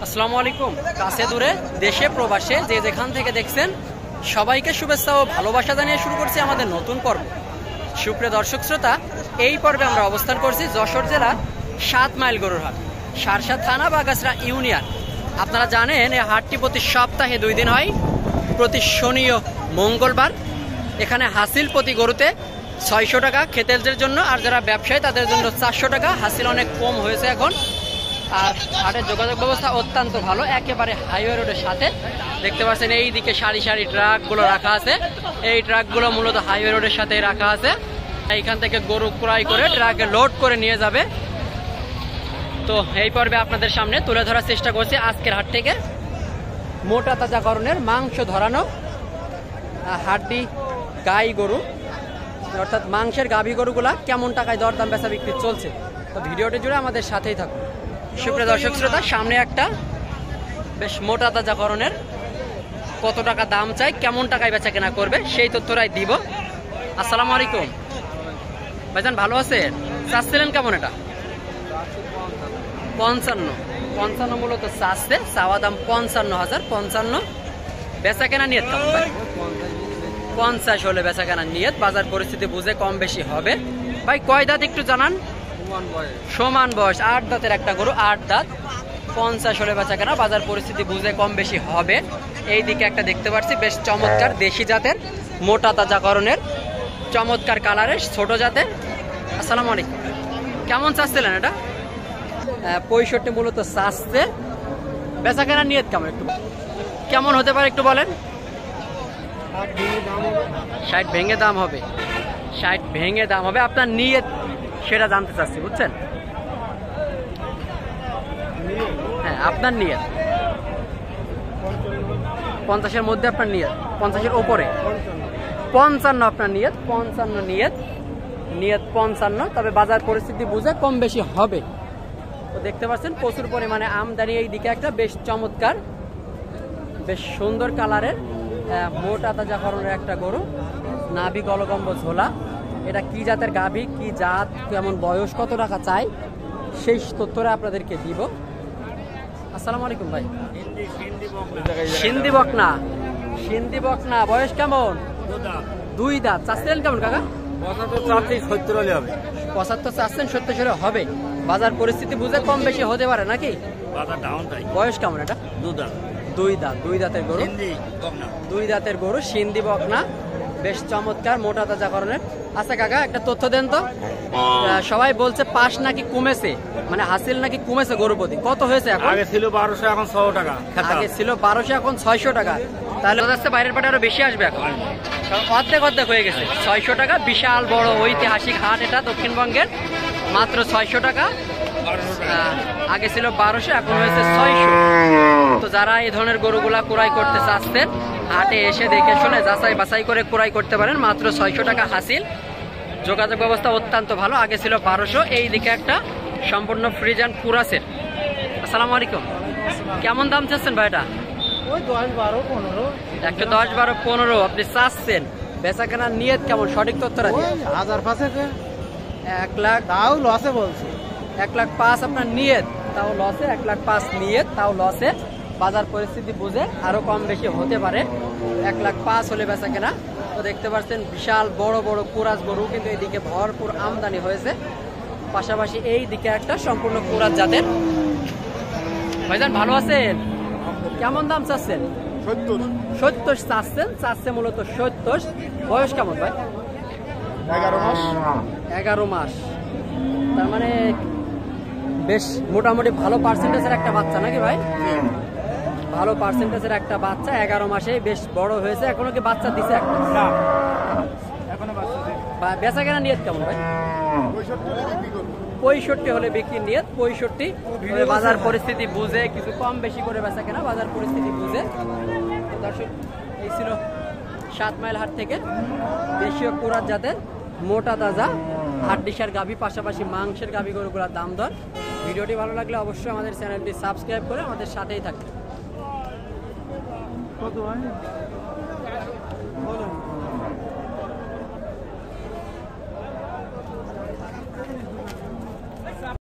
আসসালামু আলাইকুম। কাছে দূরে দেশে প্রবাসে যে যেখান থেকে দেখছেন সবাইকে শুভেচ্ছা ও ভালোবাসা জানিয়ে শুরু করছি আমাদের নতুন পর্ব। সুপ্রিয় দর্শক শ্রোতা, এই পর্বে আমরা অবস্থান করছি যশোর জেলার 7 মাইল গরুর হাট, সারসা থানা বাগাসরা ইউনিয়ন। আপনারা জানেন এই হাটটি প্রতি সপ্তাহে 2 দিন হয়, প্রতি শনি ও মঙ্গলবার। এখানে হাসিল প্রতি গরুতে 600 টাকা খেতেলদের জন্য, আর যারা ব্যবসায়ী তাদের জন্য 400 টাকা। হাসিল অনেক কম হয়েছে এখন। আর হাটের যোগাযোগ ব্যবস্থা অত্যন্ত ভালো, একেবারে হাইওয়ে রোডের সাথে। দেখতে পাচ্ছেন এই দিকে সারি সারি ট্রাকগুলো রাখা আছে। এই ট্রাকগুলো মূলত হাইওয়ে রোডের সাথে রাখা আছে। এইখান থেকে গরু ক্রয় করে ট্রাকে লোড করে নিয়ে যাবে। তো এই পর্বে আপনাদের সামনে তুলে ধরার চেষ্টা করছি আজকের হাট থেকে মোটা তাজাকরণের মাংস ধরানো হাড্ডি গাই গরু, অর্থাৎ মাংসের গাভী গরুগুলা কেমন টাকায় দরদাম বেচা বিক্রি চলছে। তো ভিডিওটি জুড়ে আমাদের সাথেই থাকুন। সুপ্রিয় দর্শক শ্রোতা, সামনে একটা বেশ মোটা তাজাকরণের কত টাকা দাম চাই, কেমন টাকায় বেচা কেনা করবে সেই তথ্যটাই দিব। আসসালামু আলাইকুম ভাইজান, ভালো আছেন? চাচ্ছিলেন কেমন এটা? 55 মূলত চাচ্ছে, চাওয়া দাম 55,000। 55 বেচা কেনা নিয়ত কেমন ভাই? 50 হলে বেচা কেনা নিয়ত, বাজার পরিস্থিতি বুঝে কম বেশি হবে। ভাই কয় দাঁত একটু জানান? সমান বয়স, 8 দাঁতের একটা গরু, 8 দাঁত। 50 হলে বেচা কেনা, বাজার পরিস্থিতি বুঝে কম বেশি হবে। এই দিকে একটা দেখতে পাচ্ছি বেশ চমৎকার দেশি জাতের মোটা তাজাকরণের, চমৎকার কালারের ছোট জাতের। আসসালামু আলাইকুম, কেমন চাচ্ছিলেন এটা? 65 মূলত চাচ্ছে, বেচা কেনা নিয়ত কেমন, একটু কেমন হতে পারে একটু বলেন? 60 ভেঙে দাম হবে। 60 ভেঙে দাম হবে। আপনার নিয়ত সেটা জানতে চাচ্ছি, বুঝছেন? হ্যাঁ, আপনার নিয়ত 50-এর মধ্যে, আপনার নিয়ত 50-এর ওপরে। 55 আপনার নিয়ত, 55 নিয়ত 55। তবে বাজার পরিস্থিতি বুঝে কম বেশি হবে। তো দেখতে পাচ্ছেন প্রচুর পরিমাণে আমদানি। এই দিকে একটা বেশ চমৎকার, বেশ সুন্দর কালারের মোটা তাজাকরণের একটা গরু, নাভি গলগম্ব ঝোলা। এটা কি জাতের গাভী, কি জাত, কেমন বয়স, কত টাকা চাই, সেই তথ্যটা আপনাদেরকে দিব। আসসালামু আলাইকুম ভাই। সিন্ধি বকনা, সিন্ধি বকনা, বয়স কেমন? 2 দাঁত। চাচ্ছিলেন কেমন কাকা? 75 হলে হবে। 75 চাচ্ছেন, 70 হলে হবে। বাজার পরিস্থিতি বুঝে কম বেশি হতে পারে নাকি? বয়স কেমন এটা? 2 দাঁত। 2 দাঁত, 2 দাঁতের গরু, 2 দাঁতের গরু, সিন্ধি বকনা, বেশ চমৎকার মোটা তাজাকরণের। আচ্ছা কাকা, একটা তথ্য দেন তো। সবাই বলছে পাশ নাকি কমেছে, মানে হাসিল নাকি কমেছে গরু প্রতি, কত হয়েছে এখন? আগে ছিল 1200, এখন 600 টাকা। আগে ছিল 1200, এখন 600 টাকা। তাহলে যাচ্ছে বাইরের পাটে আরো বেশি আসবে এখন, অর্ধেক অর্ধেক হয়ে গেছে। 600 টাকা, বিশাল বড় ঐতিহাসিক হাট এটা দক্ষিণবঙ্গের। মাত্র 600 টাকা, আগে ছিল 1200, এখন হয়েছে 600। তো যারা এই ধরনের গরুগুলা ক্রয় করতে চাচ্ছেন, হাটে এসে দেখে শুনে যাচাই বাছাই করে ক্রয় করতে পারেন। মাত্র 600 টাকা হাসিল। যোগাযোগ ব্যবস্থা অত্যন্ত ভালো, আগে ছিল 1200। এই দিকে একটা সম্পূর্ণ ফ্রিজান পুরাসের। আসসালামু আলাইকুম, কেমন দাম চাচ্ছেন ভাই এটা? ওই 10, 12, 15। 110, 12, 15 আপনি চাচ্ছেন। বেচা কেনার নিয়ত কেমন, সঠিক তথ্যটা দিন। 1005 1 লাখ, তাও লসে বলছি। 1,05,000 আপনার নিয়ত, তাও লসে। 1,05,000 নিয়ত, তাও লসে। বাজার পরিস্থিতি বুঝে আরো কম বেশি হতে পারে। 1,05,000 হলে বেচা কেনা। তো দেখতে পাচ্ছেন বিশাল বড় বড় কুরাজ গরু কিন্তু এদিকে ভরপুর আমদানি হয়েছে। পাশাপাশি এই দিকে একটা সম্পূর্ণ কুরাজ জাতের। ভাইজান ভালো আছেন? কেমন দাম চাচ্ছেন? 70 চাচ্ছেন, চাচ্ছে মূলত 70। বয়স কেমন ভাই? 11 মাস। 11 মাস, তার মানে বেশ মোটামুটি ভালো পার্সেন্টেজের একটা বাচ্চা নাকি ভাই? ভালো পার্সেন্টেজের একটা বাচ্চা, 11 মাসে বেশ বড় হয়েছে। এখনো কি বাচ্চা দিছে একটা? বেচা কেনা নিয়ত কেমন ভাই? 65 হলে বিক্রি নিয়ত। 65 বাজার পরিস্থিতি বুঝে কিছু কম বেশি করে বেচা কেনা, বাজার পরিস্থিতি বুঝে। দর্শক, এই ছিল 7 মাইল হাট থেকে দেশীয় কুরাজ জাতের মোটা তাজা হাড্ডিসার গাভী, পাশাপাশি মাংসের গাভী গরুগুলোর দাম দর। ভিডিওটি ভালো লাগলে অবশ্যই আমাদের চ্যানেলটি সাবস্ক্রাইব করে আমাদের সাথেই থাকবেন।